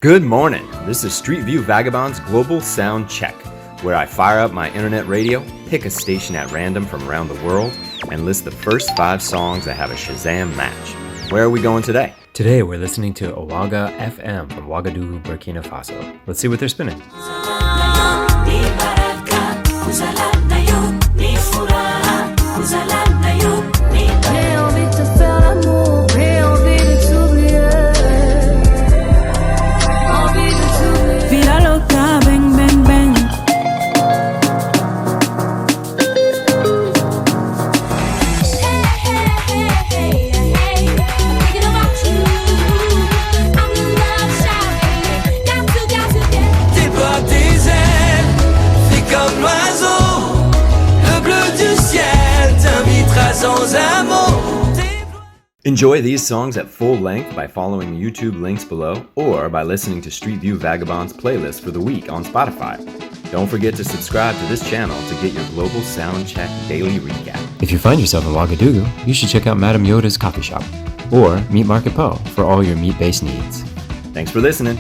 Good morning. This is Streetview Vagabond's Global Sound Check, where I fire up my internet radio, pick a station at random from around the world, and list the first 5 songs that have a Shazam match. Where are we going today? Today we're listening to Ouaga FM from Ouagadougou, Burkina Faso. Let's see what they're spinning. Enjoy these songs at full length by following the YouTube links below or by listening to Streetview Vagabond's playlist for the week on Spotify. Don't forget to subscribe to this channel to get your Global Sound Check daily recap. If you find yourself in Ouagadougou, you should check out Madame Yoda's coffee shop or Meat Market Po for all your meat-based needs. Thanks for listening.